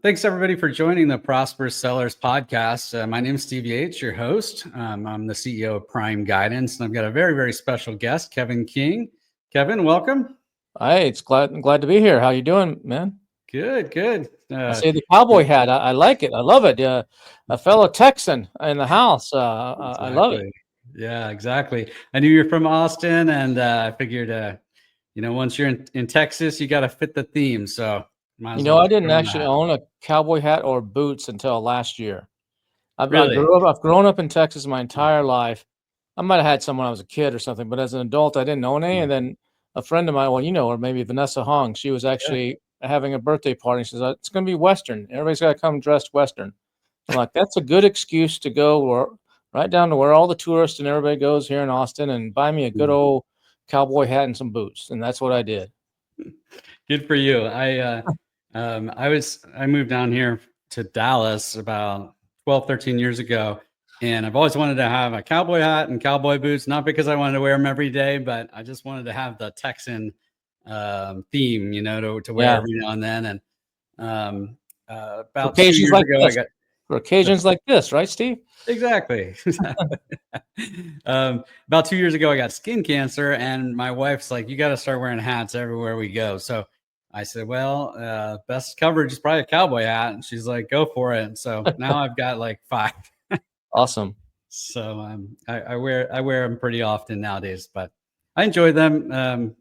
Thanks everybody for joining the Prosperous Sellers podcast. My name is Steve Yates, your host. I'm the CEO of Prime Guidance, and I've got a very, very special guest, Kevin King. Kevin, welcome. Hey, glad to be here. How you doing, man? Good, good. I see the cowboy hat. I like it. I love it. A fellow Texan in the house. I love it. Exactly. Yeah, exactly. I knew you're from Austin, and I figured, once you're in Texas, you got to fit the theme. So might as well I didn't throw on the actually hat. own a cowboy hat or boots until last year. Really? I've grown up in Texas my entire life. I might have had some when I was a kid or something, but as an adult, I didn't own any. And then a friend of mine, well, you know her, maybe Vanessa Hong, she was actually having a birthday party. She says, it's going to be Western. Everybody's got to come dressed Western. I'm like, that's a good excuse to go right down to where all the tourists and everybody goes here in Austin and buy me a good old cowboy hat and some boots. And that's what I did. Good for you. I moved down here to Dallas about 12, 13 years ago. And I've always wanted to have a cowboy hat and cowboy boots, not because I wanted to wear them every day, but I just wanted to have the Texan theme, to wear every now and then. And about 2 years ago, I got for occasions like this, right, Steve? Exactly. About 2 years ago, I got skin cancer, and my wife's like, "You got to start wearing hats everywhere we go." So I said, "Well, best coverage is probably a cowboy hat," and she's like, "Go for it." And so now I've got like 5. Awesome. So I wear them pretty often nowadays, but I enjoy them.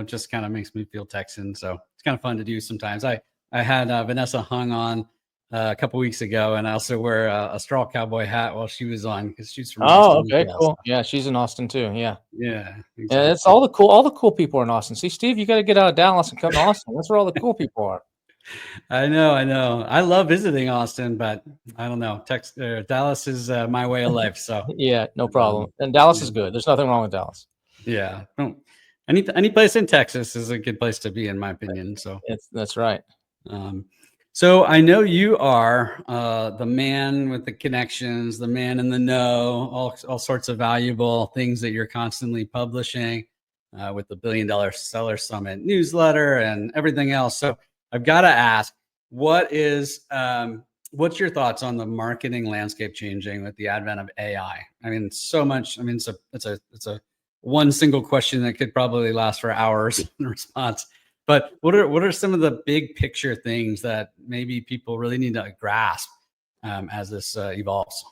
Just kind of makes me feel Texan, so it's kind of fun to do sometimes. I had Vanessa Hung on a couple weeks ago, and I also wear a straw cowboy hat while she was on because she's from Austin. Okay, cool. Yeah, she's in Austin too. Yeah. Yeah, exactly. Yeah, it's all the cool people are in Austin. See, Steve, you got to get out of Dallas and come to Austin. That's where all the cool people are. I know. I love visiting Austin, but I don't know. Dallas is my way of life. So yeah, no problem. And Dallas is good. There's nothing wrong with Dallas. Yeah. Any place in Texas is a good place to be, in my opinion. So that's right. So I know you are the man with the connections, the man in the know, all sorts of valuable things that you're constantly publishing with the $1 Billion Seller Summit newsletter and everything else. So I've got to ask, what's your thoughts on the marketing landscape changing with the advent of AI? I mean, so much. I mean, it's a one single question that could probably last for hours in response. But what are some of the big picture things that maybe people really need to grasp as this evolves?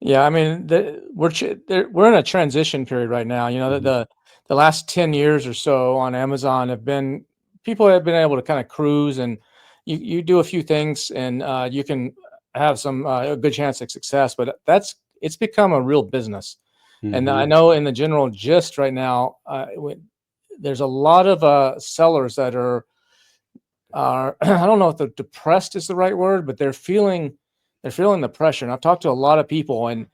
Yeah, I mean, we're in a transition period right now. The last 10 years or so on Amazon people have been able to kind of cruise, and you do a few things and you can have some a good chance of success. But it's become a real business. And I know in the general gist right now, there's a lot of sellers that are I don't know if the depressed is the right word, but they're feeling the pressure. And I've talked to a lot of people, and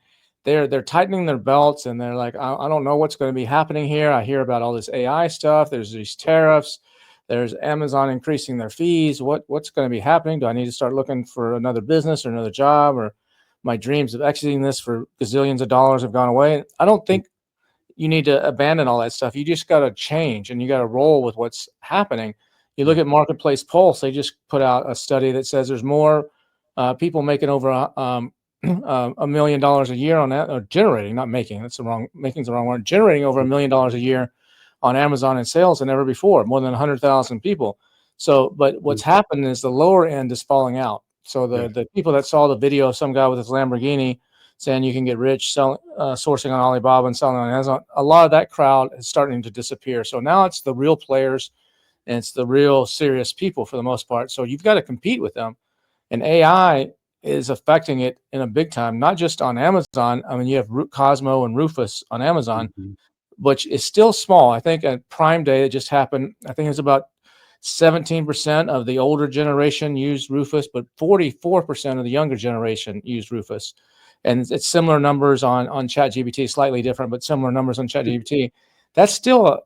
they're tightening their belts, and they're like, I don't know what's going to be happening here. I hear about all this AI stuff. There's these tariffs. There's Amazon increasing their fees. What's going to be happening? Do I need to start looking for another business or another job, or my dreams of exiting this for gazillions of dollars have gone away? I don't think you need to abandon all that stuff. You just got to change, and you got to roll with what's happening. You look at Marketplace Pulse; they just put out a study that says there's more people making over $1 million a year on that, or generating, not making. Making's the wrong word. Generating over $1 million a year on Amazon in sales than ever before. More than 100,000 people. So, but what's happened is the lower end is falling out. So the people that saw the video of some guy with his Lamborghini saying you can get rich sourcing on Alibaba and selling on Amazon, a lot of that crowd is starting to disappear. So now it's the real players, and it's the real serious people for the most part. So you've got to compete with them. And AI is affecting it in a big time, not just on Amazon. I mean, you have Cosmo and Rufus on Amazon, which is still small. I think at Prime Day, it just happened. I think it's about 17% of the older generation used Rufus, but 44% of the younger generation used Rufus. And it's similar numbers on ChatGPT, slightly different, but similar numbers on ChatGPT. That's still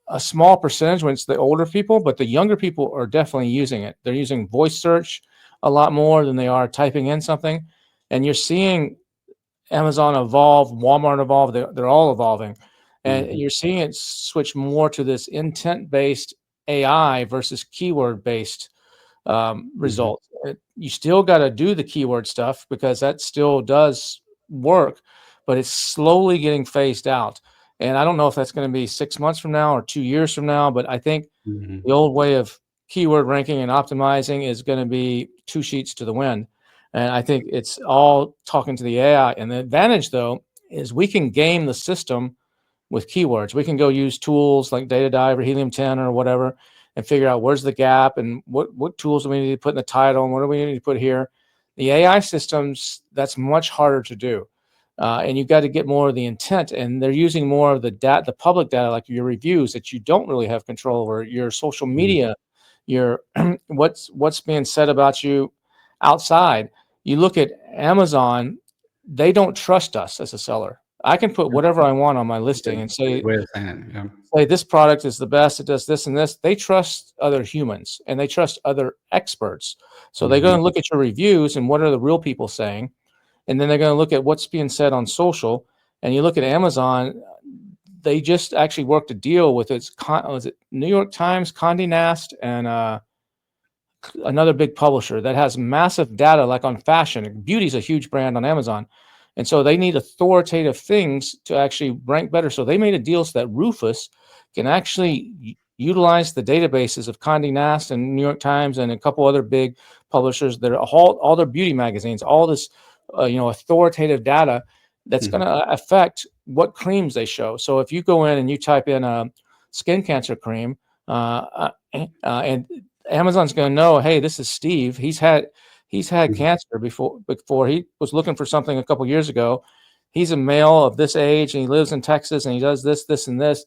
a small percentage when it's the older people, but the younger people are definitely using it. They're using voice search a lot more than they are typing in something. And you're seeing Amazon evolve, Walmart evolve, they're all evolving. And you're seeing it switch more to this intent-based AI versus keyword-based results. you still got to do the keyword stuff because that still does work, but it's slowly getting phased out. And I don't know if that's going to be 6 months from now or 2 years from now, but I think Mhm. the old way of keyword ranking and optimizing is going to be two sheets to the wind. And I think it's all talking to the AI. And the advantage, though, is we can game the system with keywords. We can go use tools like Datadive or Helium 10 or whatever and figure out where's the gap and what tools do we need to put in the title and what do we need to put here. The AI systems, that's much harder to do. And you've got to get more of the intent, and they're using more of the data, the public data, like your reviews that you don't really have control over, your social media, your what's being said about you outside. You look at Amazon, they don't trust us as a seller. I can put whatever I want on my listing and Good way of saying it. Yeah. say this product is the best, it does this and this. They trust other humans and they trust other experts. So they're going to look at your reviews and what are the real people saying. And then they're going to look at what's being said on social. And you look at Amazon, they just actually worked a deal with was it New York Times, Condé Nast, and another big publisher that has massive data, like on fashion. Beauty's a huge brand on Amazon. And so they need authoritative things to actually rank better. So they made a deal so that Rufus can actually utilize the databases of Condé Nast and New York Times and a couple other big publishers that are all their beauty magazines, all this authoritative data that's going to affect what creams they show. So if you go in and you type in a skin cancer cream, and Amazon's going to know, hey, this is Steve. He's had cancer before he was looking for something a couple years ago. He's a male of this age and he lives in Texas and he does this, this, and this.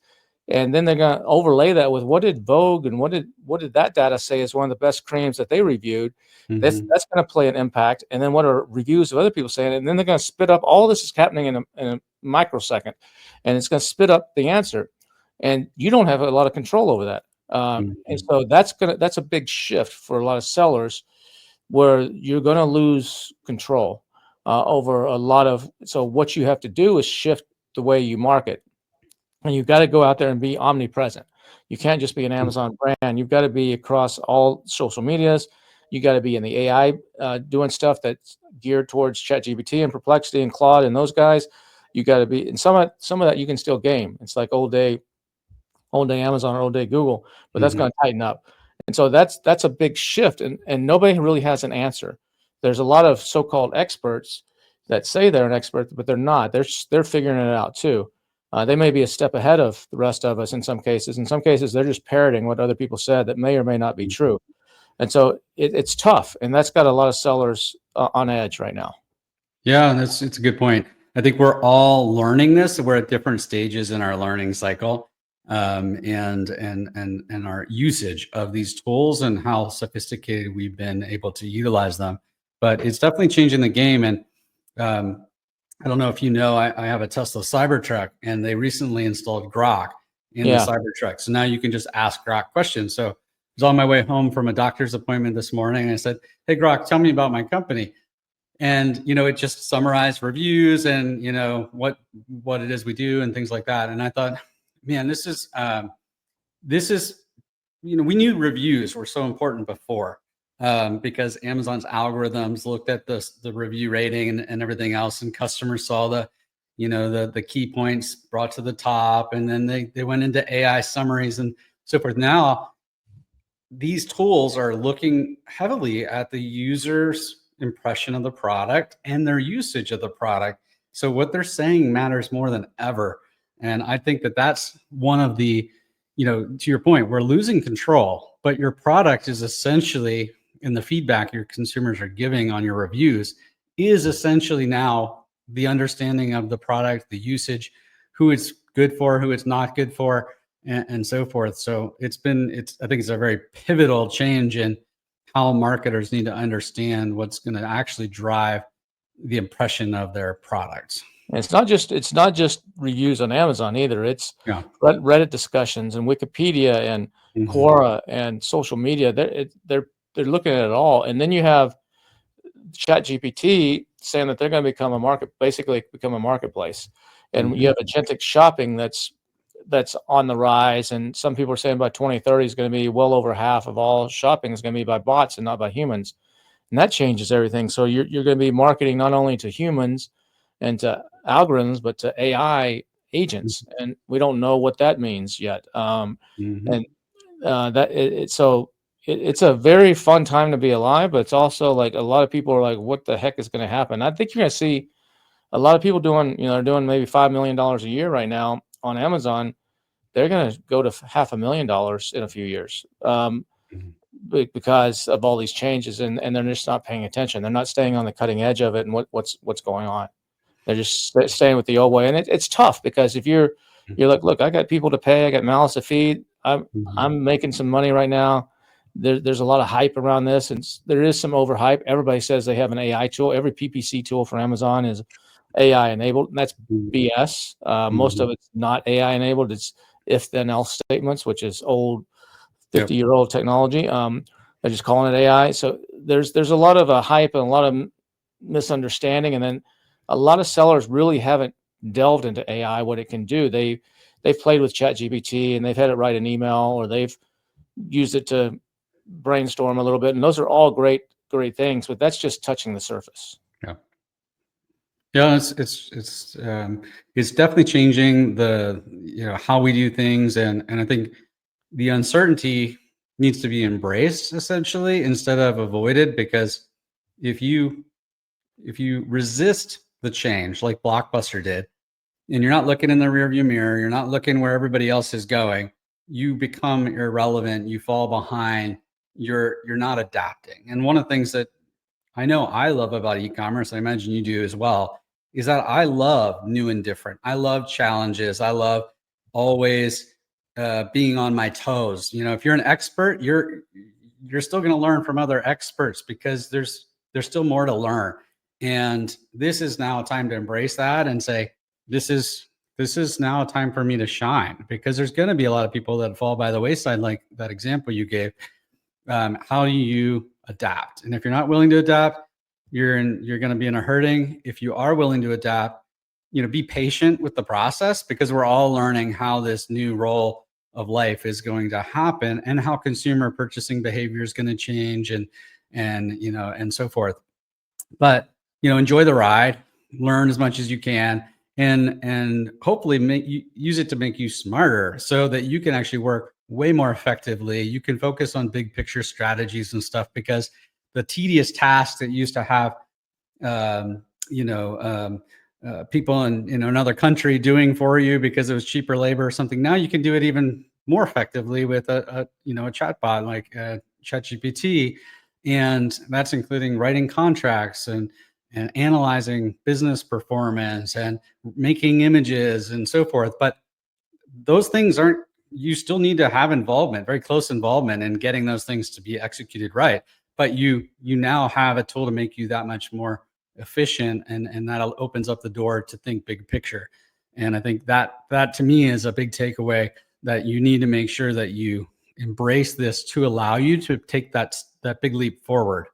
And then they're going to overlay that with what did Vogue and what did that data say is one of the best creams that they reviewed. That's going to play an impact. And then what are reviews of other people saying? And then they're going to spit up all this is happening in a microsecond, and it's going to spit up the answer. And you don't have a lot of control over that. And so that's a big shift for a lot of sellers, where you're going to lose control over a lot of. So what you have to do is shift the way you market, and you've got to go out there and be omnipresent. You can't just be an Amazon brand. You've got to be across all social medias. You got to be in the AI doing stuff that's geared towards ChatGPT and Perplexity and Claude and those guys. You got to be, and some of that you can still game. It's like old day Amazon or old day Google, but that's going to tighten up. And so that's a big shift, and nobody really has an answer. There's a lot of so-called experts that say they're an expert, but they're not. They're figuring it out too. They may be a step ahead of the rest of us in some cases. In some cases, they're just parroting what other people said that may or may not be true. And so it's tough, and that's got a lot of sellers on edge right now. Yeah, it's a good point. I think we're all learning this. We're at different stages in our learning cycle, and our usage of these tools and how sophisticated we've been able to utilize them. But it's definitely changing the game. And I don't know if you know, I have a Tesla Cybertruck, and they recently installed Grok in the Cybertruck. So now you can just ask Grok questions. So I was on my way home from a doctor's appointment this morning, and I said, "Hey, Grok, tell me about my company." And it just summarized reviews and what it is we do and things like that. And I thought, man, this is we knew reviews were so important before, because Amazon's algorithms looked at the review rating and everything else, and customers saw the key points brought to the top, and then they went into AI summaries and so forth. Now these tools are looking heavily at the user's impression of the product and their usage of the product. So what they're saying matters more than ever. And I think that's one of the, to your point, we're losing control, but your product is essentially, in the feedback your consumers are giving on your reviews, is essentially now the understanding of the product, the usage, who it's good for, who it's not good for, and so forth. So I think it's a very pivotal change in how marketers need to understand what's going to actually drive the impression of their products. And it's not just reviews on Amazon either. It's Reddit discussions and Wikipedia and Quora and social media. They're looking at it all. And then you have ChatGPT saying that they're going to become a marketplace. And you have agentic shopping that's on the rise. And some people are saying by 2030 is going to be well over half of all shopping is going to be by bots and not by humans. and that changes everything. So you're going to be marketing not only to humans and to algorithms, but to AI agents, and we don't know what that means yet. Mhm. And that it, so it's a very fun time to be alive, but it's also like a lot of people are like, what the heck is going to happen? I think you're going to see a lot of people doing, they're doing maybe $5 million a year right now on Amazon. They're going to go to $500,000 in a few years, Mhm. because of all these changes, and they're just not paying attention. They're not staying on the cutting edge of it and what's going on. They're just staying with the old way, and it's tough because if you're like, look, I got people to pay, I got mouths to feed, Mhm. I'm making some money right now. There's a lot of hype around this, and there is some overhype. Everybody says they have an AI tool. Every PPC tool for Amazon is AI enabled, and that's Mhm. BS. Most Mhm. of it's not AI enabled. It's if then else statements, which is old Yep. 50-year-old technology. They're just calling it AI. So there's a lot of hype and a lot of misunderstanding, and then a lot of sellers really haven't delved into AI, what it can do. They've played with ChatGPT and they've had it write an email, or they've used it to brainstorm a little bit, and those are all great things, but that's just touching the surface. Yeah. Yeah, it's definitely changing the, how we do things, and I think the uncertainty needs to be embraced essentially instead of avoided, because if you if you resist the change like Blockbuster did, and you're not looking in the rearview mirror, you're not looking where everybody else is going, you become irrelevant, you fall behind, you're not adapting. And one of the things that I know I love about e-commerce, I imagine you do as well, is that I love new and different. I love challenges. I love always being on my toes. If you're an expert, you're still going to learn from other experts, because there's still more to learn. And this is now a time to embrace that and say, this is this is now a time for me to shine, because there's going to be a lot of people that fall by the wayside, like that example you gave. How do you adapt? And if you're not willing to adapt, you're going to be in a hurting. If you are willing to adapt, be patient with the process, because we're all learning how this new role of life is going to happen, and how consumer purchasing behavior is going to change, and so forth. But enjoy the ride, learn as much as you can, and hopefully use it to make you smarter, so that you can actually work way more effectively. You can focus on big picture strategies and stuff, because the tedious tasks that used to have um, you know people in another country doing for you because it was cheaper labor or something, now you can do it even more effectively with a chatbot like ChatGPT. And that's including writing contracts, and analyzing business performance, and making images and so forth. But those things aren't, you still need to have involvement, very close involvement, in getting those things to be executed right. But you now have a tool to make you that much more efficient, and that opens up the door to think big picture. And I think that to me is a big takeaway, that you need to make sure that you embrace this to allow you to take that big leap forward.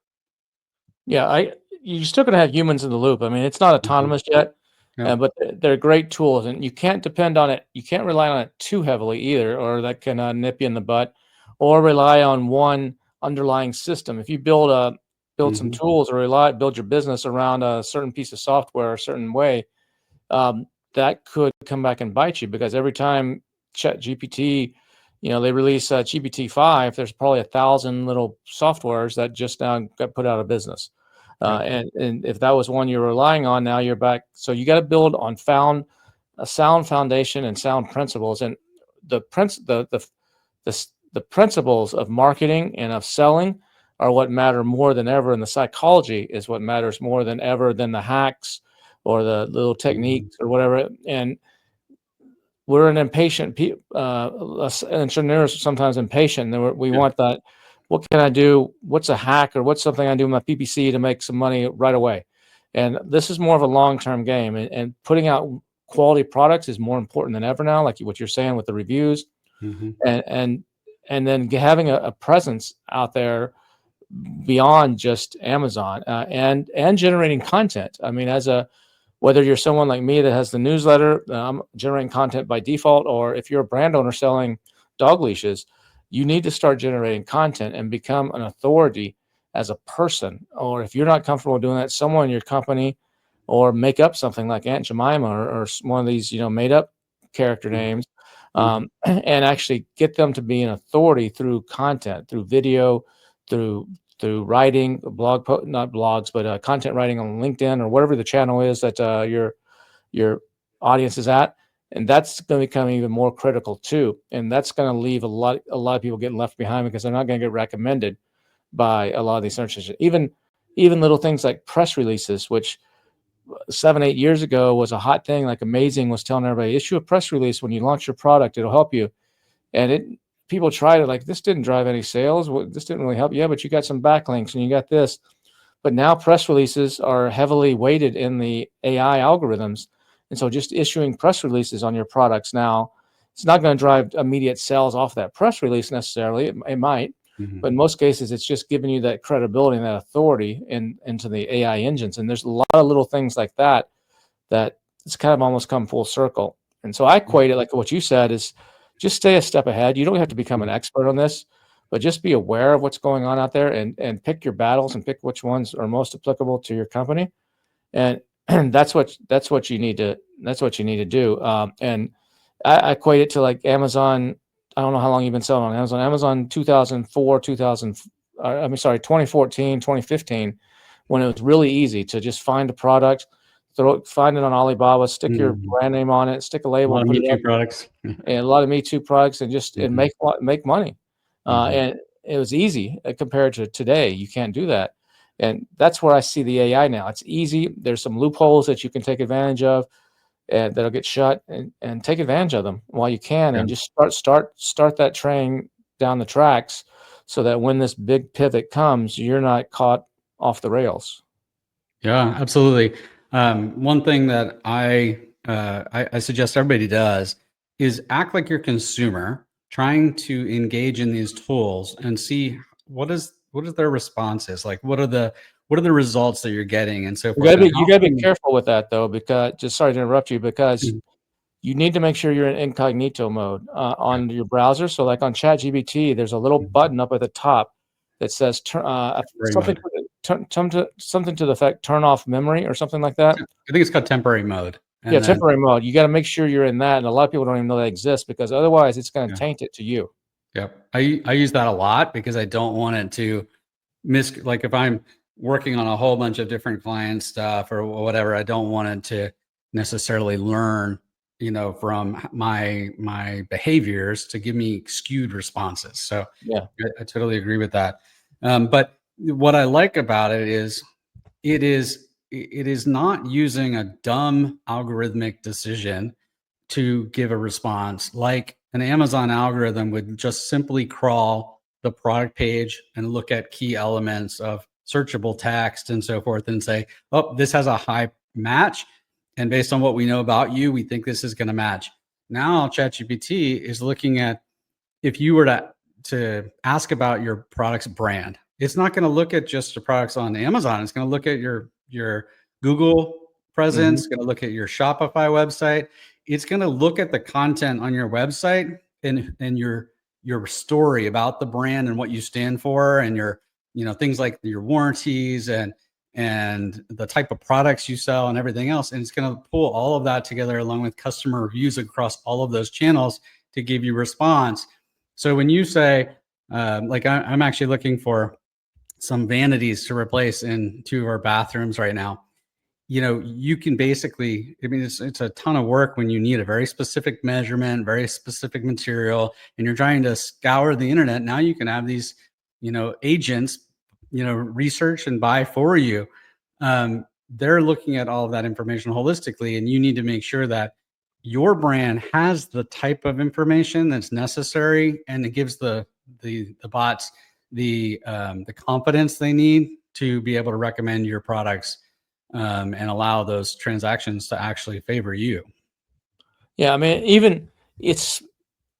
Yeah, you're still going to have humans in the loop. I mean, it's not Mhm. autonomous yet, Yep. but they're great tools, and you can't depend on it. You can't rely on it too heavily either, or that can nip you in the butt, or rely on one underlying system. If you build some Mhm. tools, or build your business around a certain piece of software a certain way, that could come back and bite you, because every time Chat GPT, they release GPT-5, there's probably 1,000 little softwares that just now got put out of business. Yep. And if that was one you're relying on, now you're back. So you got to build on a sound foundation and sound principles. And the prince the principles of marketing and of selling are what matter more than ever, and the psychology is what matters more than ever than the hacks or the little Mhm. techniques or whatever. And we're an impatient us engineers are sometimes impatient, and we Yeah. want that. What can I do? What's a hack, or what's something I do with my PPC to make some money right away? And this is more of a long-term game, and putting out quality products is more important than ever now, like what you're saying with the reviews, Mhm. and and and then having a presence out there beyond just Amazon, and generating content. I mean, whether you're someone like me that has the newsletter, generating content by default, or if you're a brand owner selling dog leashes, you need to start generating content and become an authority as a person, or if you're not comfortable doing that, someone in your company, or make up something like Aunt Jemima or one of these, made up character names, and actually get them to be an authority through content, through video, through writing, not blogs, but content writing on LinkedIn or whatever the channel is that your audience is at. And that's going to become even more critical too. And that's going to leave a lot of people getting left behind because they're not going to get recommended by a lot of these search engines. Even little things like press releases, which 7-8 years ago was a hot thing. Like Amazing was telling everybody, issue a press release when you launch your product, it'll help you. And people tried it, like, this didn't drive any sales. This didn't really help. Yeah, but you got some backlinks and you got this. But now press releases are heavily weighted in the AI algorithms. And so just issuing press releases on your products now, it's not going to drive immediate sales off that press release necessarily. It might, but in most cases, it's just giving you that credibility and that authority into the AI engines. And there's a lot of little things like that it's kind of almost come full circle. And so I equate it like what you said is just stay a step ahead. You don't have to become an expert on this, but just be aware of what's going on out there and pick your battles and pick which ones are most applicable to your company. And that's what you need to do. And I equate it to like Amazon. I don't know how long you've been selling on Amazon. Amazon 2014, 2015, when it was really easy to just find a product, find it on Alibaba, stick your brand name on it, stick a label, A lot of Me Too products, and a lot of Me Too products, and just and make money. And it was easy compared to today. You can't do that. And that's where I see the AI now. It's easy. There's some loopholes that you can take advantage of, and that'll get shut, and take advantage of them while you can, and just start that train down the tracks, so that when this big pivot comes, you're not caught off the rails. Yeah, absolutely. One thing that I suggest everybody does is act like your consumer, trying to engage in these tools and see what is their response is like. What are the results that you're getting, and so forth. You gotta be careful with that though, because sorry to interrupt you, because you need to make sure you're in incognito mode on your browser. So like on ChatGPT, there's a little button up at the top that says something to the effect turn off memory or something like that. I think it's called temporary mode. Yeah, temporary mode. You got to make sure you're in that, and a lot of people don't even know that exists, because otherwise it's going to taint it to you. Yep, I use that a lot because I don't want it to like if I'm working on a whole bunch of different client stuff or whatever, I don't want it to necessarily learn, from my behaviors to give me skewed responses. So yeah, I totally agree with that. But what I like about it is it is not using a dumb algorithmic decision to give a response like an Amazon algorithm would just simply crawl the product page and look at key elements of searchable text and so forth and say, oh, this has a high match. And based on what we know about you, we think this is going to match. Now ChatGPT is looking at, if you were to ask about your product's brand, it's not going to look at just the products on Amazon. It's going to look at your Google presence, it's going to look at your Shopify website. It's going to look at the content on your website and your story about the brand and what you stand for, and your, things like your warranties and the type of products you sell and everything else. And it's going to pull all of that together along with customer reviews across all of those channels to give you response. So when you say, like I'm actually looking for some vanities to replace in 2 of our bathrooms right now, you can basically, it's a ton of work when you need a very specific measurement, very specific material, and you're trying to scour the internet. Now you can have these, agents, research and buy for you. They're looking at all of that information holistically, and you need to make sure that your brand has the type of information that's necessary, and it gives the bots the confidence they need to be able to recommend your products and allow those transactions to actually favor you. Yeah, even it's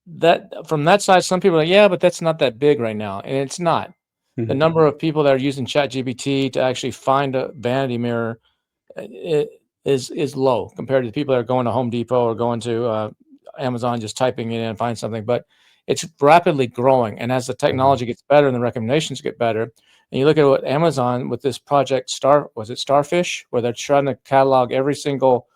that from that side, some people are like, yeah, but that's not that big right now, and it's not. The number of people that are using ChatGPT to actually find a vanity mirror is low compared to the people that are going to Home Depot or going to Amazon, just typing it in and find something. But it's rapidly growing, and as the technology gets better and the recommendations get better, And you look at what Amazon with this project Starfish, where they're trying to catalog every single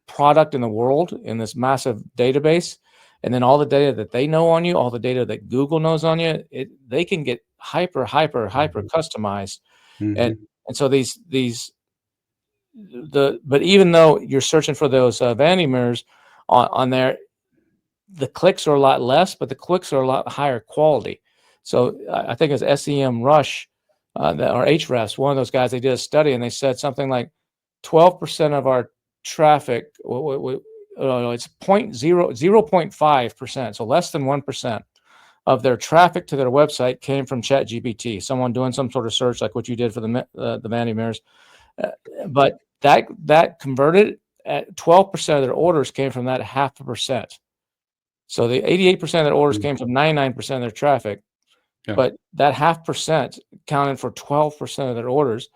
product in the world in this massive database, and then all the data that they know on you, all the data that Google knows on you, they can get hyper customized. And Mhm. so but even though you're searching for those vanity mirrors on there, the clicks are a lot less, but the clicks are a lot higher quality. So I think it's SEM Rush or Hrefs, one of those guys, they did a study and they said something like 12% of our traffic, it's 0.5%, so less than 1% of their traffic to their website came from ChatGPT, someone doing some sort of search like what you did for the vanity mirrors. But that converted at 12% of their orders came from that 0.5%. So the 88% of their orders came from 99% of their traffic, Yeah. but that 0.5% counted for 12% of their orders.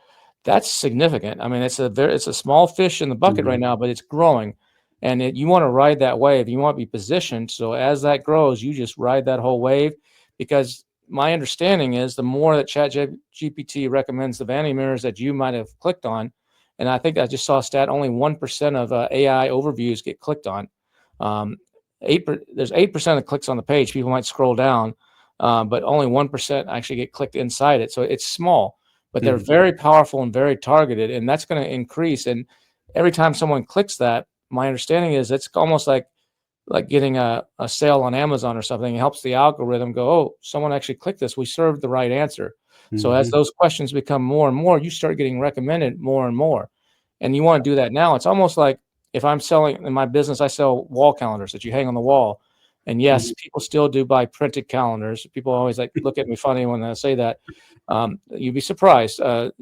That's significant. I mean, it's a small fish in the bucket right now, but it's growing, and you want to ride that wave. You want to be positioned so as that grows, you just ride that whole wave. Because my understanding is the more that ChatGPT recommends the vanity mirrors that you might have clicked on, and I think I just saw a stat, only 1% of AI overviews get clicked on. There's 8% of clicks on the page. People might scroll down, but only 1% actually get clicked inside it. So it's small, but they're very powerful and very targeted, and that's going to increase. And every time someone clicks that, my understanding is it's almost like getting a sale on Amazon or something. It helps the algorithm go, oh, someone actually clicked this. We served the right answer. So as those questions become more and more, you start getting recommended more and more. And you want to do that now. It's almost like if I'm selling in my business, I sell wall calendars that you hang on the wall. And yes, people still do buy printed calendars. People always look at me funny when I say that. You'd be surprised.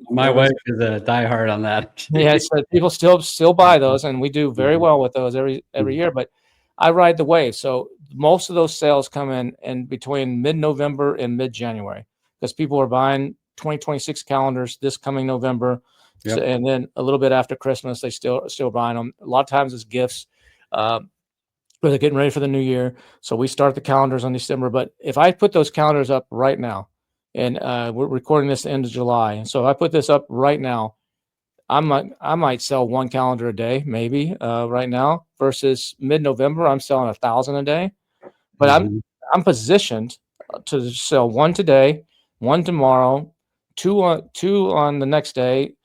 My wife is a diehard on that. Yeah, so people still buy those, and we do very well with those every year. But I ride the wave. So most of those sales come in between mid-November and mid-January because people are buying 2026 calendars this coming November. Yep. So, and then a little bit after Christmas, they still buying them. A lot of times it's gifts, where they're getting ready for the new year. So we start the calendars on December. But if I put those calendars up right now, and we're recording this the end of July, so if I put this up right now, I might sell one calendar a day, maybe right now. Versus mid-November, I'm selling 1,000 a day. But I'm positioned to sell one today, one tomorrow, two on the next day.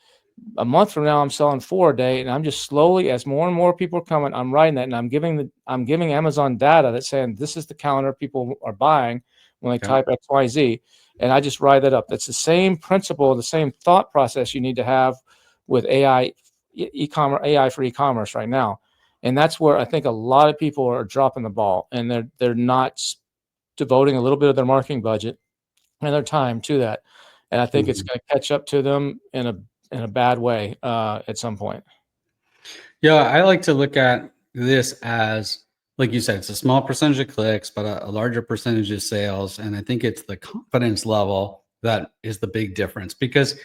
A month from now, I'm selling 4 a day, and I'm just slowly, as more and more people are coming, I'm writing that, and I'm giving Amazon data that's saying this is the calendar people are buying when they type XYZ, and I just write that up. That's the same principle, the same thought process you need to have with AI, AI for e-commerce right now, and that's where I think a lot of people are dropping the ball, and they're not devoting a little bit of their marketing budget and their time to that, and I think it's going to catch up to them in a bad way at some point. Yeah, I like to look at this as, like you said, it's a small percentage of clicks, but a larger percentage of sales. And I think it's the confidence level that is the big difference because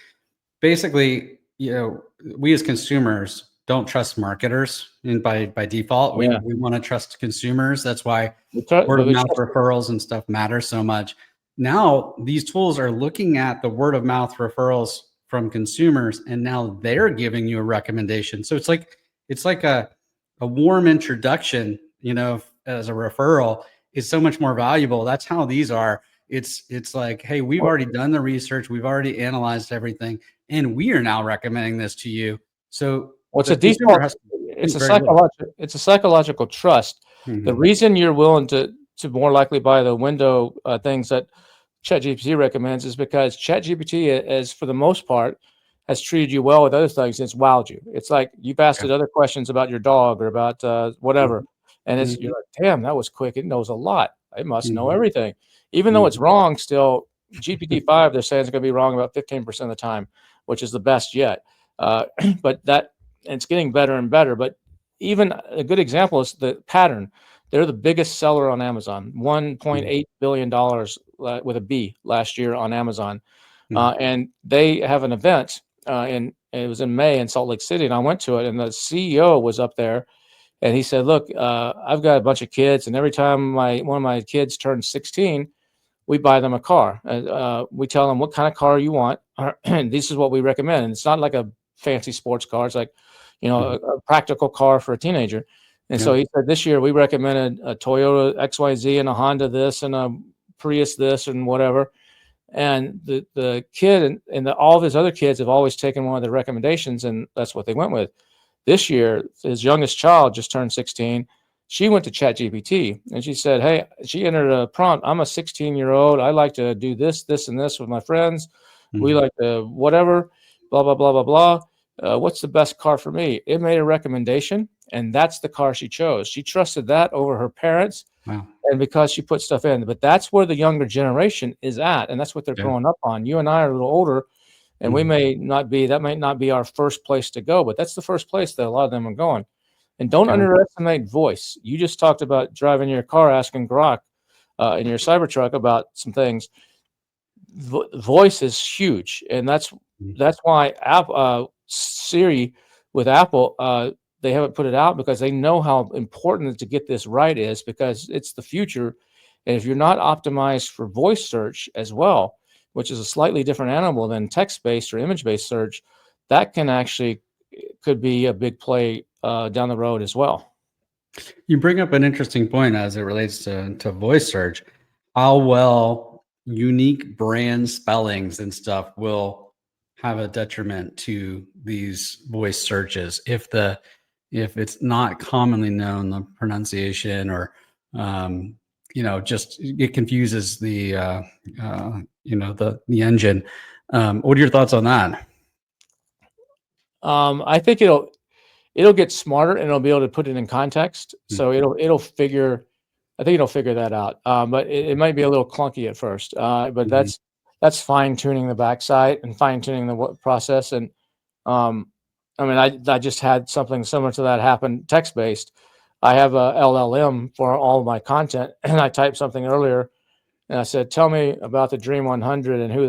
basically, we as consumers don't trust marketers, and by default, we want to trust consumers. That's why word of mouth referrals and stuff matter so much. Now, these tools are looking at the word of mouth referrals from consumers, and now they're giving you a recommendation. So it's like a warm introduction, as a referral is so much more valuable. That's how these are. It's like, hey, we've already done the research, we've already analyzed everything, and we are now recommending this to you. So it's a default. It's a psychological trust. The reason you're willing to more likely buy the window things that ChatGPT recommends is because ChatGPT, as for the most part, has treated you well with other things. It's wowed you. It's like you've asked it other questions about your dog or about whatever, and you're like, damn, that was quick. It knows a lot. It must know everything, even though it's wrong. Still, GPT-5, they're saying it's going to be wrong about 15% of the time, which is the best yet. But it's getting better and better. But even a good example is the Pattern. They're the biggest seller on Amazon, $1.8 billion with a B last year on Amazon. And they have an event, and it was in May in Salt Lake City, and I went to it, and the CEO was up there, and he said, look, I've got a bunch of kids, and every time one of my kids turns 16, we buy them a car. We tell them what kind of car you want, and this is what we recommend. And it's not like a fancy sports car. It's like, a practical car for a teenager. And so Yeah. he said this year we recommended a Toyota XYZ and a Honda this and a Prius this and whatever. And the kid and all of his other kids have always taken one of the recommendations, and that's what they went with. This year, his youngest child just turned 16. She went to ChatGPT and she said, hey, she entered a prompt. I'm a 16-year-old. I like to do this, this, and this with my friends. We like to whatever, blah, blah, blah, blah, blah. What's the best car for me? It made a recommendation, and that's the car she chose. She trusted that over her parents. Wow. And because she put stuff in, but that's where the younger generation is at, and that's what they're Yeah. growing up on. You and I are a little older, and we may not be, that might not be our first place to go, but that's the first place that a lot of them are going. And don't Okay. underestimate voice. You just talked about driving your car, asking Grok in your Cybertruck about some things. Voice is huge, and that's why Siri with Apple, they haven't put it out because they know how important to get this right is, because it's the future. And if you're not optimized for voice search as well, which is a slightly different animal than text-based or image-based search, that could be a big play down the road as well. You bring up an interesting point as it relates to voice search. How well unique brand spellings and stuff will have a detriment to these voice searches if it's not commonly known, the pronunciation, or just it confuses the the engine. What are your thoughts on that? I think it'll get smarter, and it'll be able to put it in context. So it'll figure that out. But it might be a little clunky at first. But that's fine tuning the backside and fine tuning the process. And I just had something similar to that happen text based. I have a LLM for all of my content, and I typed something earlier, and I said, "Tell me about the Dream 100 and who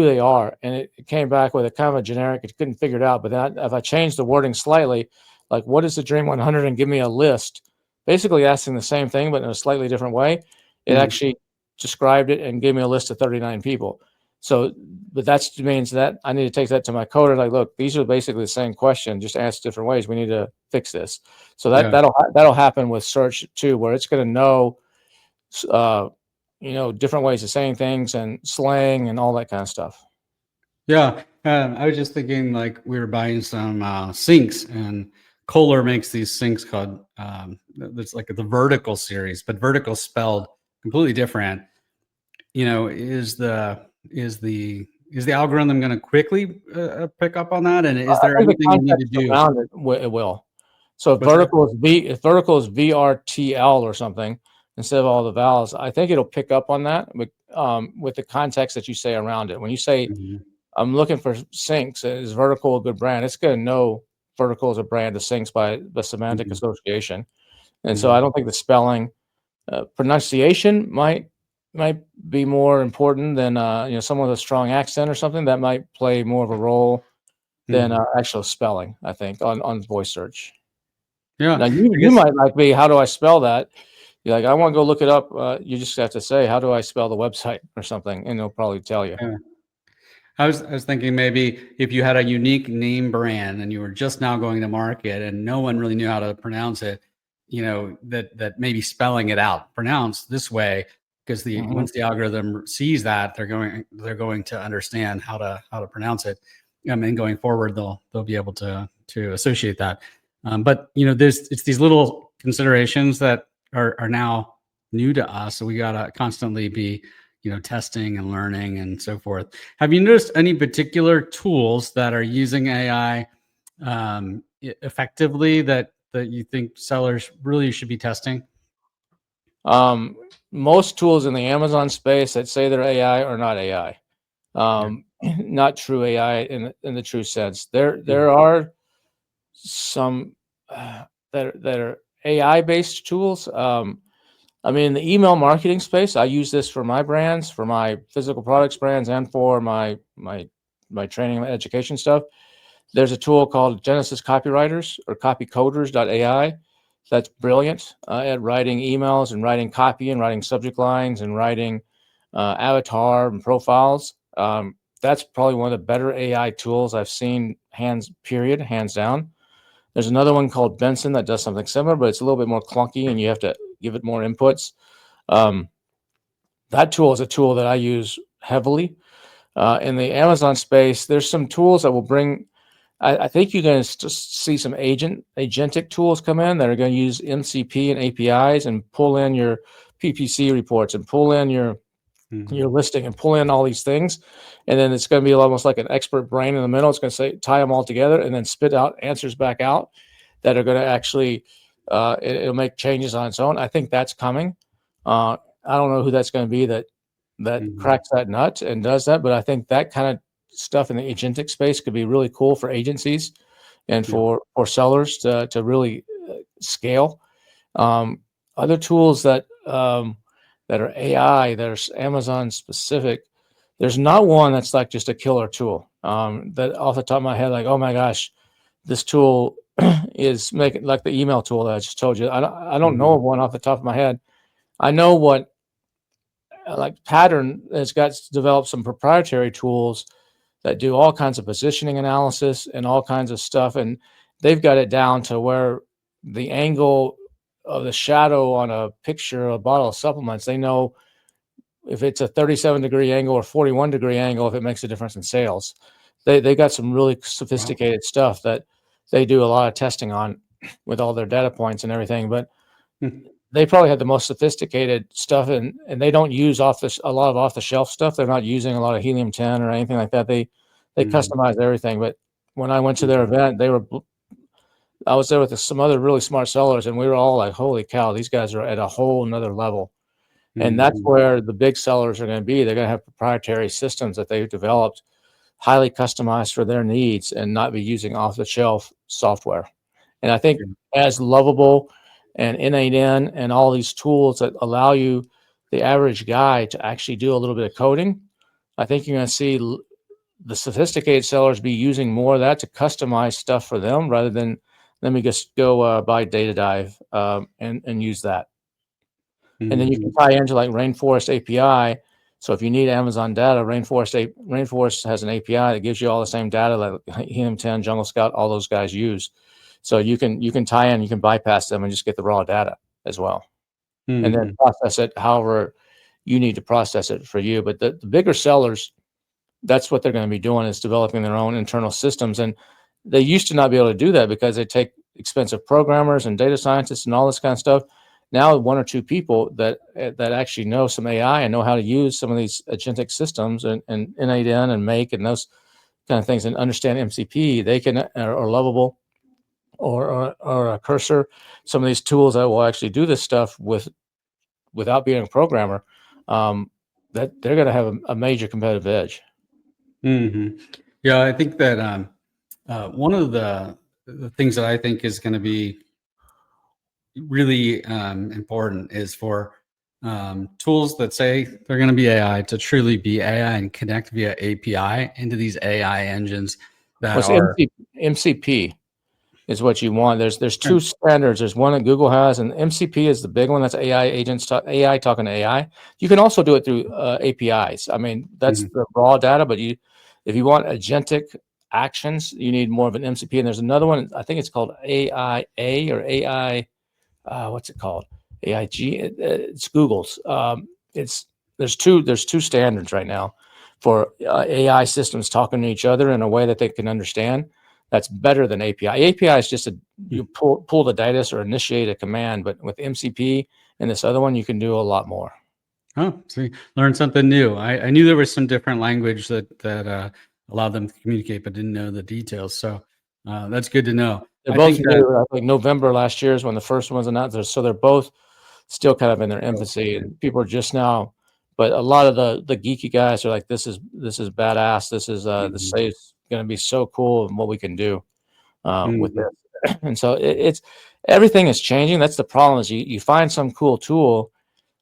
they are." And it came back with a kind of a generic. It couldn't figure it out. But then if I changed the wording slightly, like what is the Dream 100, and give me a list, basically asking the same thing but in a slightly different way, it actually described it and gave me a list of 39 people. So, but that means that I need to take that to my coder. Like, look, these are basically the same question, just asked different ways. We need to fix this. So that'll happen with search too, where it's going to know, different ways of saying things and slang and all that kind of stuff. Yeah, I was just thinking, like, we were buying some sinks, and Kohler makes these sinks called it's like the vertical series, but vertical spelled completely different. Is the algorithm going to quickly pick up on that? And is there anything you need to do around it? It will. So if vertical is VRTL or something instead of all the vowels, I think it'll pick up on that with the context that you say around it. When you say, I'm looking for sinks, is vertical a good brand? It's going to know vertical is a brand of sinks by the semantic association. And so I don't think the spelling, pronunciation might be more important than someone with a strong accent or something. That might play more of a role than actual spelling, I think, on voice search. Yeah. Now you might like me. How do I spell that? You're like, I want to go look it up. You just have to say, how do I spell the website or something, and they'll probably tell you. Yeah. I was thinking maybe if you had a unique name brand and you were just now going to market and no one really knew how to pronounce it, that maybe spelling it out, pronounced this way, because once the algorithm sees that, they're going to understand how to pronounce it. And going forward, they'll be able to associate that. But it's these little considerations that are now new to us, so we gotta constantly be testing and learning and so forth. Have you noticed any particular tools that are using AI effectively that you think sellers really should be testing? Most tools in the Amazon space that say they're AI are not AI. Not true AI in the true sense. There are some that are AI based tools. In the email marketing space, I use this for my brands, for my physical products brands, and for my training and education stuff. There's a tool called Genesis Copywriters or copycoders.ai. that's brilliant at writing emails and writing copy and writing subject lines and writing avatar and profiles. That's probably one of the better AI tools I've seen, hands down. There's another one called Benson that does something similar, but it's a little bit more clunky and you have to give it more inputs. That tool is a tool that I use heavily. In the Amazon space, there's some tools that will bring, I think you're going to see some agentic tools come in that are going to use MCP and APIs and pull in your PPC reports and pull in your listing and pull in all these things. And then it's going to be almost like an expert brain in the middle. It's going to say, tie them all together and then spit out answers back out that are going to actually, it'll make changes on its own. I think that's coming. I don't know who that's going to be that cracks that nut and does that, but I think that kind of stuff in the agentic space could be really cool for agencies and for sellers to really scale. Other tools that are AI, there's Amazon specific. There's not one that's like just a killer tool. That off the top of my head, like, oh my gosh, this tool is making like the email tool that I just told you. I don't know of one off the top of my head. I know what like Pattern has got developed some proprietary tools that do all kinds of positioning analysis and all kinds of stuff. And they've got it down to where the angle of the shadow on a picture, a bottle of supplements, they know if it's a 37-degree angle or 41-degree angle, if it makes a difference in sales. They got some really sophisticated stuff that they do a lot of testing on with all their data points and everything. But they probably have the most sophisticated stuff, and they don't use a lot of off-the-shelf stuff. They're not using a lot of helium-10 or anything like that. They customize everything. But when I went to their event, I was there with some other really smart sellers, and we were all like, holy cow, these guys are at a whole nother level. And that's where the big sellers are going to be. They're going to have proprietary systems that they've developed, highly customized for their needs, and not be using off-the-shelf software. And I think as Lovable and N8N and all these tools that allow you, the average guy, to actually do a little bit of coding, I think you're going to see the sophisticated sellers be using more of that to customize stuff for them rather than let me just go buy DataDive and use that. And then you can tie into like Rainforest API. So if you need Amazon data, Rainforest has an API that gives you all the same data that Helium-10, Jungle Scout, all those guys use. So you can tie in, you can bypass them and just get the raw data as well. And then process it however you need to process it for you. But the bigger sellers, that's what they're going to be doing, is developing their own internal systems. And they used to not be able to do that because they take expensive programmers and data scientists and all this kind of stuff. Now, one or two people that actually know some AI and know how to use some of these agentic systems and N8N and Make and those kind of things and understand MCP, they can, or Lovable or a Cursor, some of these tools that will actually do this stuff without being a programmer, that they're going to have a major competitive edge. Yeah, I think that one of the things that I think is going to be really important is for tools that say they're going to be AI to truly be AI and connect via API into these AI engines that are MCP is what you want. There's two standards. There's one that Google has, and MCP is the big one. That's AI agents, AI talking to AI. You can also do it through APIs. I mean, that's the raw data, but if you want agentic actions, you need more of an MCP. And there's another one, I think it's called AIA or AI. What's it called? AIG. It's Google's. There's two standards right now for AI systems talking to each other in a way that they can understand. That's better than API. API is just you pull the data or initiate a command, but with MCP and this other one, you can do a lot more. Oh, see, learn something new. I knew there was some different language that allowed them to communicate, but didn't know the details. So that's good to know. They're both new. I think November last year is when the first one's announced. So they're both still kind of in their infancy, and people are just now. But a lot of the geeky guys are like, "This is badass. This is this is going to be so cool and what we can do with this." And so it's everything is changing. That's the problem. Is you find some cool tool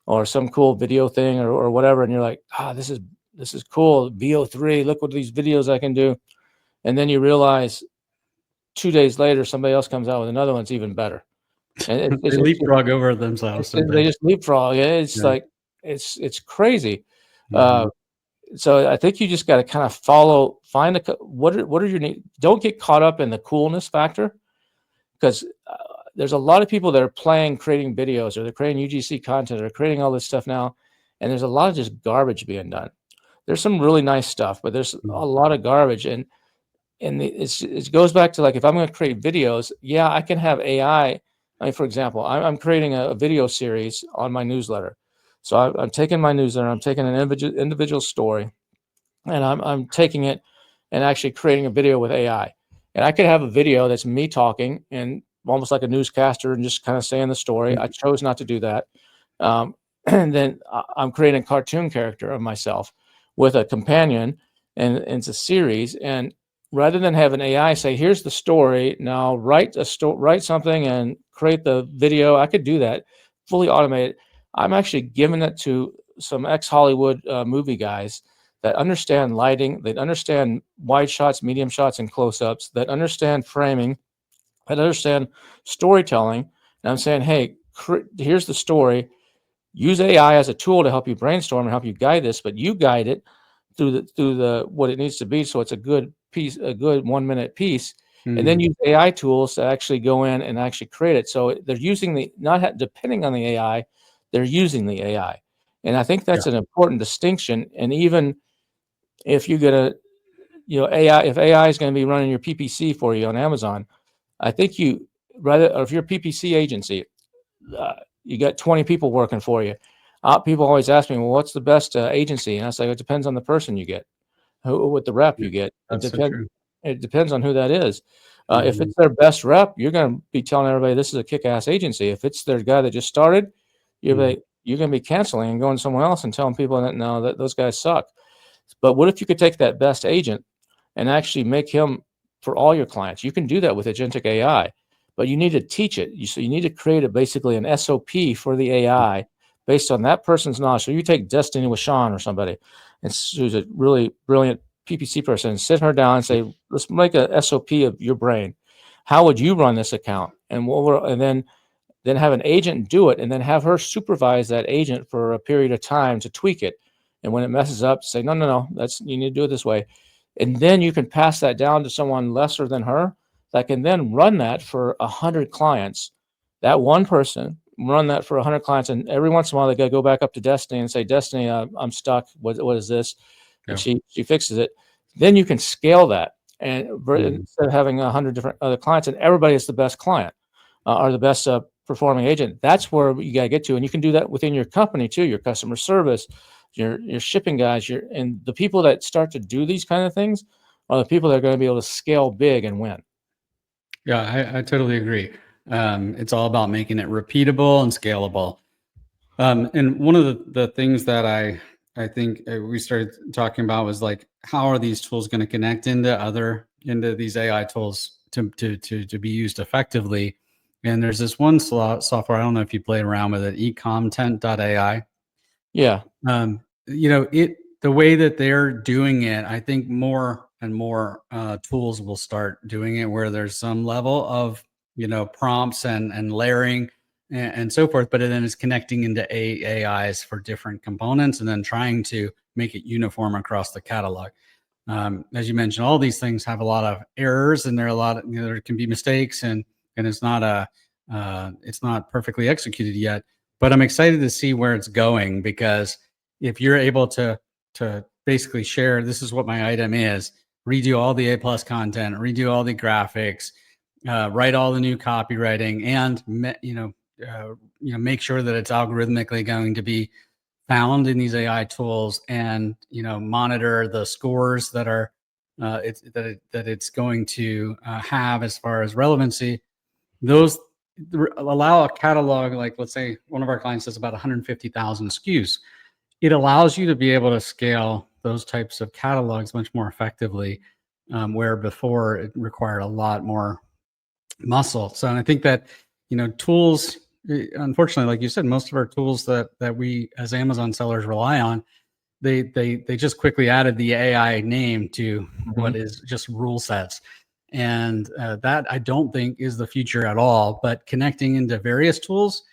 or some cool video thing or whatever, and you're like, this is cool. VO3. Look what these videos I can do, and then you realize 2 days later, somebody else comes out with another one that's even better. And They leapfrog over themselves, don't they they? just leapfrog. It's Yeah. like it's crazy. Mhm. So I think you just got to kind of find what are your needs. Don't get caught up in the coolness factor, because there's a lot of people that are creating videos, or they're creating UGC content, or creating all this stuff now, and there's a lot of just garbage being done. There's some really nice stuff, but there's a Mhm. lot of garbage, and it goes back to, like, if I'm going to create videos, yeah, I can have AI. I mean, for example, I'm creating a video series on my newsletter. So I'm taking my newsletter, I'm taking an individual story, and I'm taking it and actually creating a video with AI. And I could have a video that's me talking and almost like a newscaster and just kind of saying the story. I chose not to do that. Um, and then I'm creating a cartoon character of myself with a companion, and it's a series. And rather than have an AI say, "Here's the story, now write something and create the video," I could do that fully automated. I'm actually giving it to some ex-Hollywood movie guys that understand lighting, that understand wide shots, medium shots, and close-ups, that understand framing, that understand storytelling. And I'm saying, hey, here's the story. Use AI as a tool to help you brainstorm and help you guide this, but you guide it through the what it needs to be, so it's a good piece, a good 1 minute piece. And then Mhm. use AI tools to actually go in and actually create it. So they're using depending on the AI, they're using the AI. And I think Yeah. that's an important distinction. And even if you get AI, if AI is going to be running your PPC for you on Amazon, I think or if you're a PPC agency, uh, you got 20 people working for you. People always ask me, well, what's the best agency? And I say, it depends on the person you get, with the rep Yeah. you get. It That's so depends. true. It depends on who that is. If Mhm. it's their best rep, you're going to be telling everybody this is a kick-ass agency. If it's their guy that just started, Mhm. you're going to be canceling and going somewhere else and telling people that no, that those guys suck. But what if you could take that best agent and actually make him for all your clients? You can do that with agentic AI, but you need to teach it. So you need to create basically an SOP for the AI based on that person's knowledge. So you take Destiny with Sean or somebody, and who's a really brilliant PPC person, and sit her down and say, let's make a SOP of your brain. How would you run this account? And then have an agent do it, and then have her supervise that agent for a period of time to tweak it. And when it messes up, say, no, no, no, you need to do it this way. And then you can pass that down to someone lesser than her that can then run that for 100 clients. That one person run that for 100 clients, and every once in a while they got to go back up to Destiny and say, Destiny, I'm stuck. What is this? And Yeah. she fixes it. Then you can scale that, and Mhm. instead of having 100 different other clients, and everybody is the best client, or the best performing agent. That's where you got to get to, and you can do that within your company too. Your customer service, your shipping guys, and the people that start to do these kind of things are the people that are going to be able to scale big and win. Yeah, I totally agree. It's all about making it repeatable and scalable. And one of the things that I think we started talking about was like, how are these tools going to connect into these AI tools to be used effectively? And there's this one software, I don't know if you played around with it, econtent.ai. Yeah, The way that they're doing it, I think more and more tools will start doing it where there's some level of prompts and layering and so forth, but then it's connecting into AIs for different components and then trying to make it uniform across the catalog. As you mentioned, all these things have a lot of errors, and there are a lot of there can be mistakes, and it's not perfectly executed yet. But I'm excited to see where it's going, because if you're able to basically share, this is what my item is, redo all the A+ content, redo all the graphics, write all the new copywriting, and make sure that it's algorithmically going to be found in these AI tools, and monitor the scores that are that it's going to have as far as relevancy. Those allow a catalog, like let's say one of our clients has about 150,000 SKUs. It allows you to be able to scale those types of catalogs much more effectively, where before it required a lot more muscle. So, and I think that tools, unfortunately, like you said, most of our tools that we as Amazon sellers rely on, they just quickly added the AI name to hmm what is just rule sets. And that I don't think is the future at all. But connecting into various tools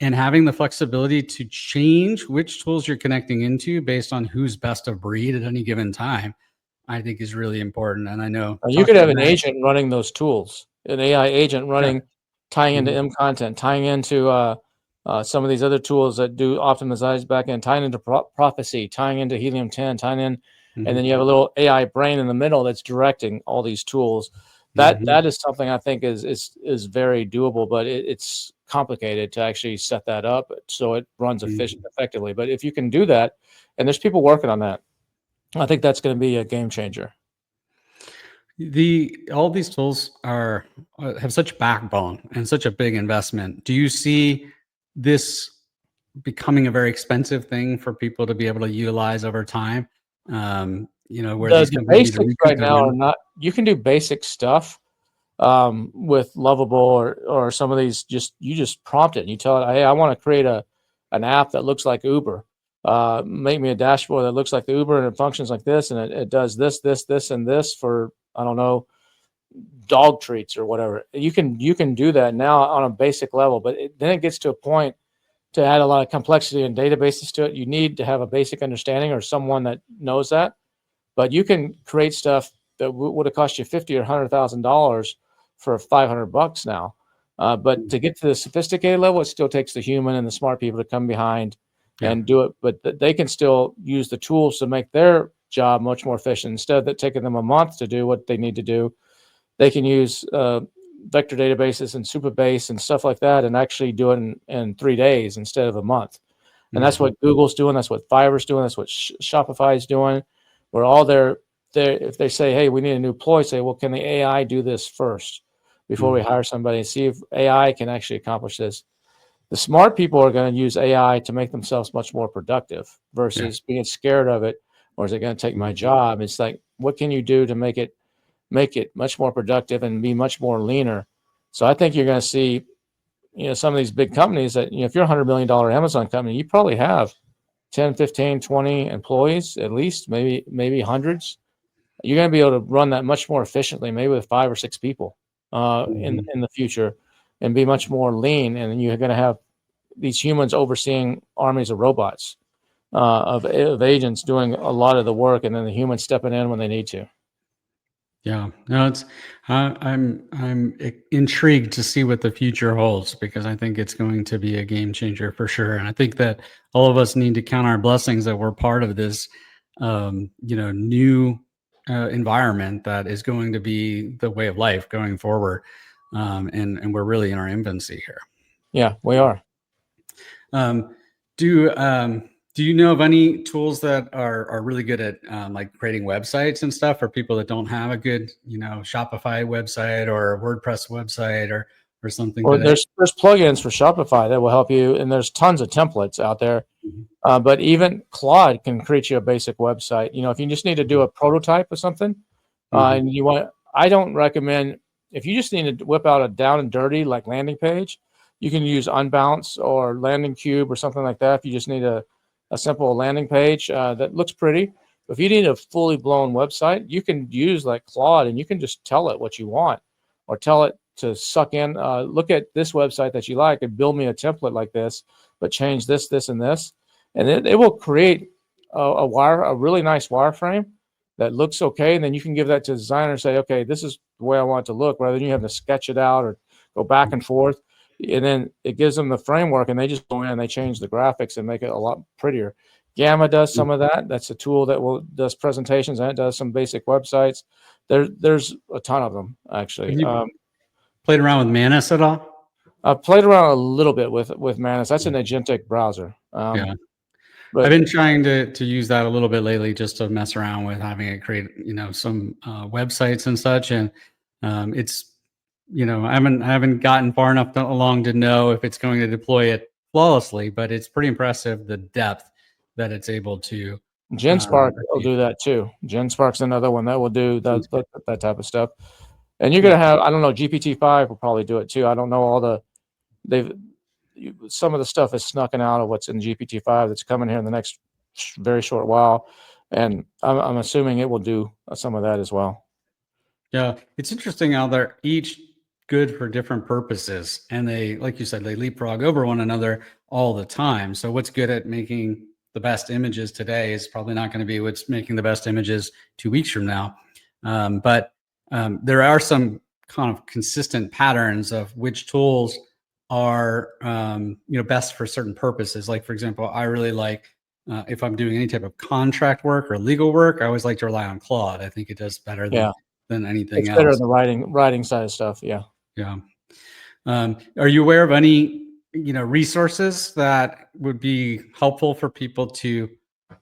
and having the flexibility to change which tools you're connecting into based on who's best of breed at any given time, I think is really important. And I know You could talking have to an Matt, agent running those tools, an AI agent yeah, running, tying into mhm, M content, tying into some of these other tools that do optimized backend, tying into Prophecy, tying into Helium 10, tying in, and mhm, then you have a little AI brain in the middle that's directing all these tools. mhm, That is something I think is very doable, but it's complicated to actually set that up so it runs mhm. effectively. But if you can do that, and there's people working on that, I think that's going to be a game changer. The all these tools are have such backbone and such a big investment. Do you see this becoming a very expensive thing for people to be able to utilize over time? Where these The companies need to basics recoup right their now are money. not. You can do basic stuff with Lovable or some of these. You just prompt it and you tell it, hey, I want to create an app that looks like Uber. Make me a dashboard that looks like the Uber and it functions like this and it does this and this for, I don't know, dog treats or whatever. You can do that now on a basic level, but then it gets to a point to add a lot of complexity and databases to it. You need to have a basic understanding or someone that knows that. But you can create stuff that would have cost you 50 or $100,000 for $500 now. But to get to the sophisticated level, it still takes the human and the smart people to come behind Yeah. and do it. But they can still use the tools to make their job much more efficient. Instead of taking them a month to do what they need to do, they can use vector databases and Supabase and stuff like that, and actually do it in 3 days instead of a month. And that's Mhm. what Google's doing. That's what Fiverr's doing. That's what Shopify is doing. Where all if they say, hey, we need a new employee, say, well, can the AI do this first before we Mhm. hire somebody and see if AI can actually accomplish this? The smart people are going to use AI to make themselves much more productive Yeah. versus being scared of it, or is it going to take my Mhm. job? It's like, what can you do to make it much more productive and be much more leaner? So I think you're going to see, some of these big companies that, if you're $100 million Amazon company, you probably have 10, 15, 20 employees at least, maybe hundreds. You're going to be able to run that much more efficiently, maybe with 5 or 6 people Mhm. in the future, and be much more lean. And then you're going to have these humans overseeing armies of robots, of agents doing a lot of the work, and then the humans stepping in when they need to. Yeah, no, I'm intrigued to see what the future holds because I think it's going to be a game changer for sure. And I think that all of us need to count our blessings that we're part of this, new environment that is going to be the way of life going forward. And we're really in our infancy here. Yeah, we are. Um, do you know of any tools that are really good at like creating websites and stuff for people that don't have a good, Shopify website or a WordPress website or something Well, today? there's plugins for Shopify that will help you, and there's tons of templates out there. Mhm, But even Claude can create you a basic website. If you just need to do mhm, a prototype of something, mhm, and I don't recommend, if you just need to whip out a down and dirty like landing page, you can use Unbounce or Landing Cube or something like that. If you just need a simple landing page that looks pretty. If you need a fully blown website, you can use like Claude and you can just tell it what you want, or tell it to suck in, look at this website that you like and build me a template like this, but change this, this, and this, and it will create a really nice wireframe that looks okay. And then you can give that to the designer and say, okay, this is the way I want it to look, rather than you having to sketch it out or go back and forth. And then it gives them the framework, and they just go in and they change the graphics and make it a lot prettier. Gamma does mhm. some of that. That's a tool that does presentations, and it does some basic websites. There's a ton of them actually. Have you played around with Manus at all? I've played around a little bit with Manus. That's an agentic browser. Yeah. I've But been trying to use that a little bit lately just to mess around with having it create, some websites and such. And it's, I haven't gotten far enough along to know if it's going to deploy it flawlessly, but it's pretty impressive the depth that it's able to GenSpark will achieve. do that too. GenSpark's another one that will do that type of stuff. And you're Yeah. gonna have, I don't know, GPT-5 will probably do it too. I don't know all they've some of the stuff is snucking out of what's in GPT-5 that's coming here in the next very short while, and I'm assuming it will do some of that as well. Yeah, it's interesting how they're each good for different purposes, and they, like you said, they leapfrog over one another all the time. So what's good at making the best images today is probably not going to be what's making the best images 2 weeks from now. But there are some kind of consistent patterns of which tools are best for certain purposes. Like for example, I really like if I'm doing any type of contract work or legal work, I always like to rely on Claude. I think it does better Yeah, than anything it's better else. in the writing side of stuff. Yeah. Yeah. Are you aware of any, resources that would be helpful for people to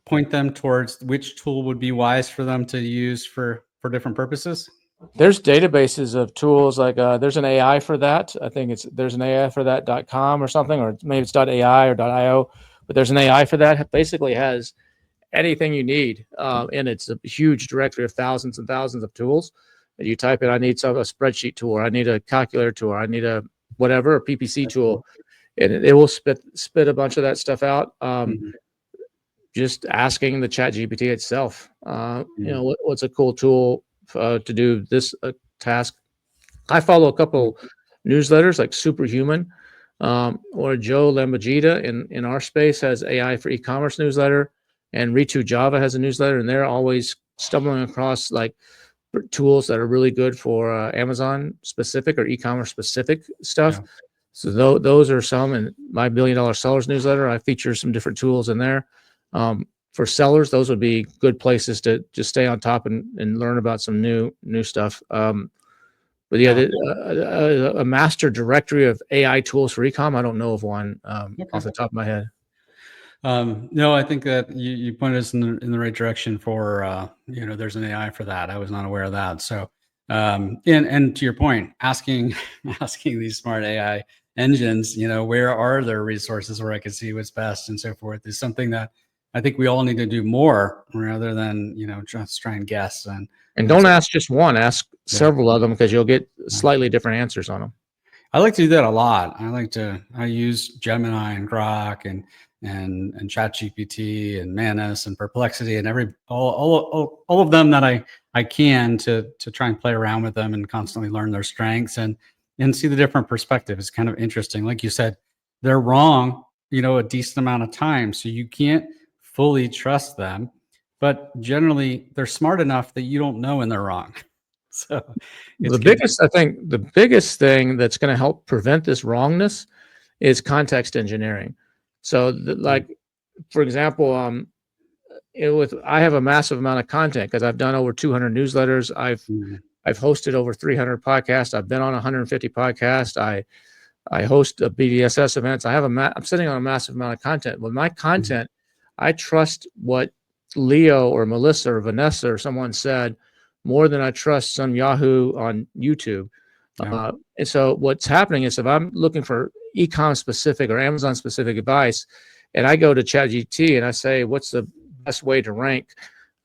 point them towards which tool would be wise for them to use for different purposes? There's databases of tools like there's an AI for that. I think there's an AI for that.com or something, or maybe it's .ai or .io, but there's an AI for that. It basically has anything you need, and it's a huge directory of thousands and thousands of tools. And you type in, I need a spreadsheet tool, or I need a calculator tool, or I need a whatever, a PPC That's cool. tool, and it will spit a bunch of that stuff out. Mhm. Just asking the chat GPT itself, Yeah. what's a cool tool to do this task. I follow a couple newsletters like Superhuman, or Joe Lambagida in our space has AI for e-commerce newsletter, and Ritu Java has a newsletter, and they're always stumbling across like tools that are really good for Amazon specific or e-commerce specific stuff. Yeah. So those are some. In my $1 Billion Sellers newsletter, I feature some different tools in there. For sellers, those would be good places to just stay on top and learn about some new stuff. But yeah, Yeah. a master directory of AI tools for ecom, I don't know of one Okay. off the top of my head. No, I think that you pointed us in the right direction for, there's an AI for that. I was not aware of that. So, and to your point, asking, asking these smart AI engines, where are there resources where I can see what's best and so forth is something that I think we all need to do more rather than, just try and guess. And And don't so, ask just one, ask yeah. several of them because you'll get Yeah. slightly different answers on them. I like to do that a lot. I use Gemini and Grok and ChatGPT and Manus and Perplexity and all of them that I can to try and play around with them and constantly learn their strengths and see the different perspective. It's kind of interesting. Like you said, they're wrong, a decent amount of time. So you can't fully trust them. But generally they're smart enough that you don't know when they're wrong. So it's good. I think the biggest thing that's going to help prevent this wrongness is context engineering. So like, for example, I have a massive amount of content because I've done over 200 newsletters. Mhm. I've hosted over 300 podcasts. I've been on 150 podcasts. I host BDSS events. I'm sitting on a massive amount of content. With my content, I trust what Leo or Melissa or Vanessa or someone said more than I trust some Yahoo on YouTube. Yeah. And so what's happening is if I'm looking for ecom specific or Amazon specific advice, and I go to ChatGPT and I say, what's the best way to rank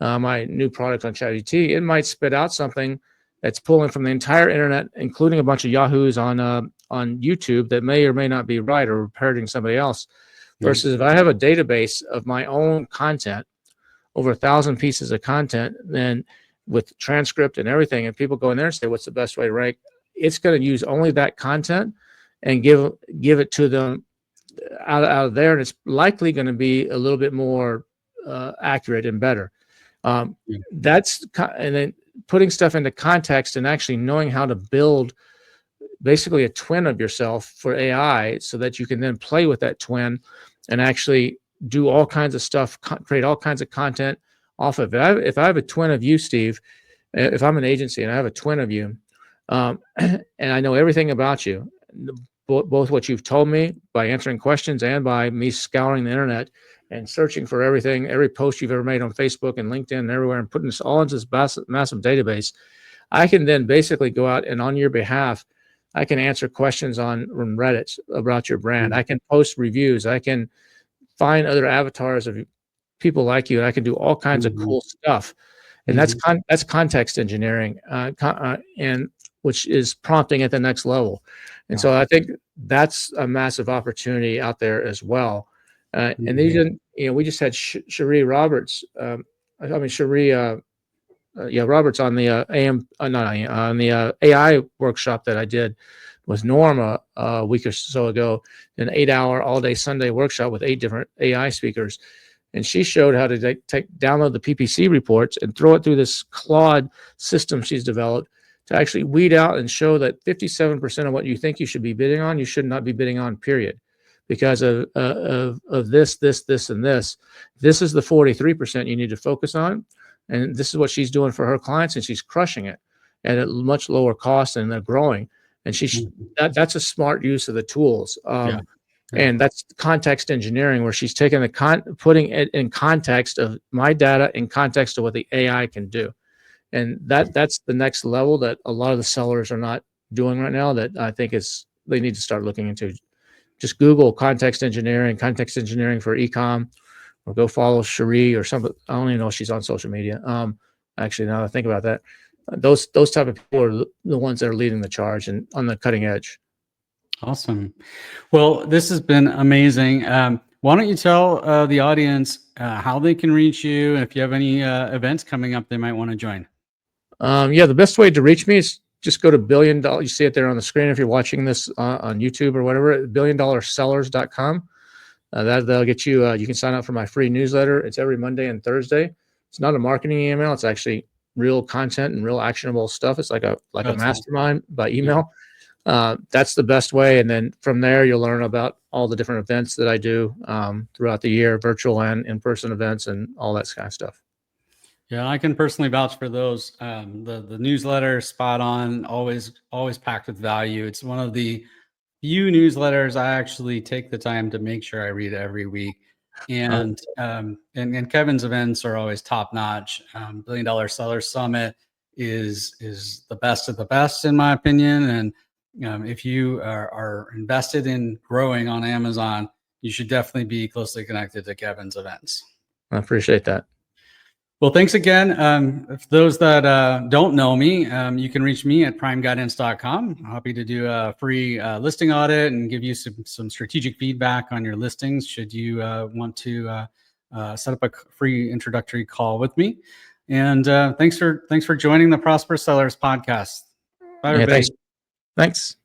my new product on ChatGPT, it might spit out something that's pulling from the entire internet, including a bunch of Yahoos on YouTube that may or may not be right or parroting somebody else. Versus if I have a database of my own content, over 1,000 pieces of content, then with transcript and everything, and people go in there and say, what's the best way to rank? It's going to use only that content and give it to them out of there, and it's likely going to be a little bit more accurate and better. And then putting stuff into context and actually knowing how to build basically a twin of yourself for AI so that you can then play with that twin and actually do all kinds of stuff, create all kinds of content off of it. If I have a twin of you, Steve, if I'm an agency and I have a twin of you, and I know everything about you, both what you've told me by answering questions and by me scouring the internet and searching for everything, every post you've ever made on Facebook and LinkedIn and everywhere, and putting this all into this massive database, I can then basically go out and on your behalf, I can answer questions on Reddit about your brand. I can post reviews. I can find other avatars of people like you, and I can do all kinds of cool stuff. And that's context engineering, and which is prompting at the next level. And so I think that's a massive opportunity out there as well. And even we just had Cherie Roberts. Cherie Robert's on the not AM, on the AI workshop that I did with Norma a week or so ago, an 8-hour all day Sunday workshop with 8 different AI speakers. And she showed how to download the PPC reports and throw it through this Claude system she's developed to actually weed out and show that 57% of what you think you should be bidding on, you should not be bidding on, period. Because of this, and this. This is the 43% you need to focus on. And this is what she's doing for her clients, and she's crushing it at a much lower cost, and they're growing. And that's a smart use of the tools. Yeah. And that's context engineering, where she's taking putting it in context of my data, in context of what the AI can do. And that's the next level that a lot of the sellers are not doing right now, that I think they need to start looking into. Just Google context engineering for e-com, or go follow Cherie or something. I don't even know if she's on social media. Actually, now that I think about that, those type of people are the ones that are leading the charge and on the cutting edge. Awesome. Well, this has been amazing. Why don't you tell the audience how they can reach you, and if you have any events coming up they might want to join? The best way to reach me is just go to $1 billion. You see it there on the screen if you're watching this on YouTube or whatever, $1billiondollarsellers.com. That'll get you, you can sign up for my free newsletter. It's every Monday and Thursday. It's not a marketing email. It's actually real content and real actionable stuff. It's like a mastermind by email. That's the best way. And then from there, you'll learn about all the different events that I do throughout the year, virtual and in-person events and all that kind of stuff. Yeah, I can personally vouch for those. The newsletter, spot on, always packed with value. It's one of the few newsletters I actually take the time to make sure I read every week. And Kevin's events are always top notch. $1 Billion Seller Summit is the best of the best, in my opinion. And if you are invested in growing on Amazon, you should definitely be closely connected to Kevin's events. I appreciate that. Well, thanks again. For those that don't know me, you can reach me at primeguidance.com. I'm happy to do a free listing audit and give you some strategic feedback on your listings, should you want to set up a free introductory call with me. And thanks for joining the Prosperous Sellers podcast. Bye, everybody. Thanks.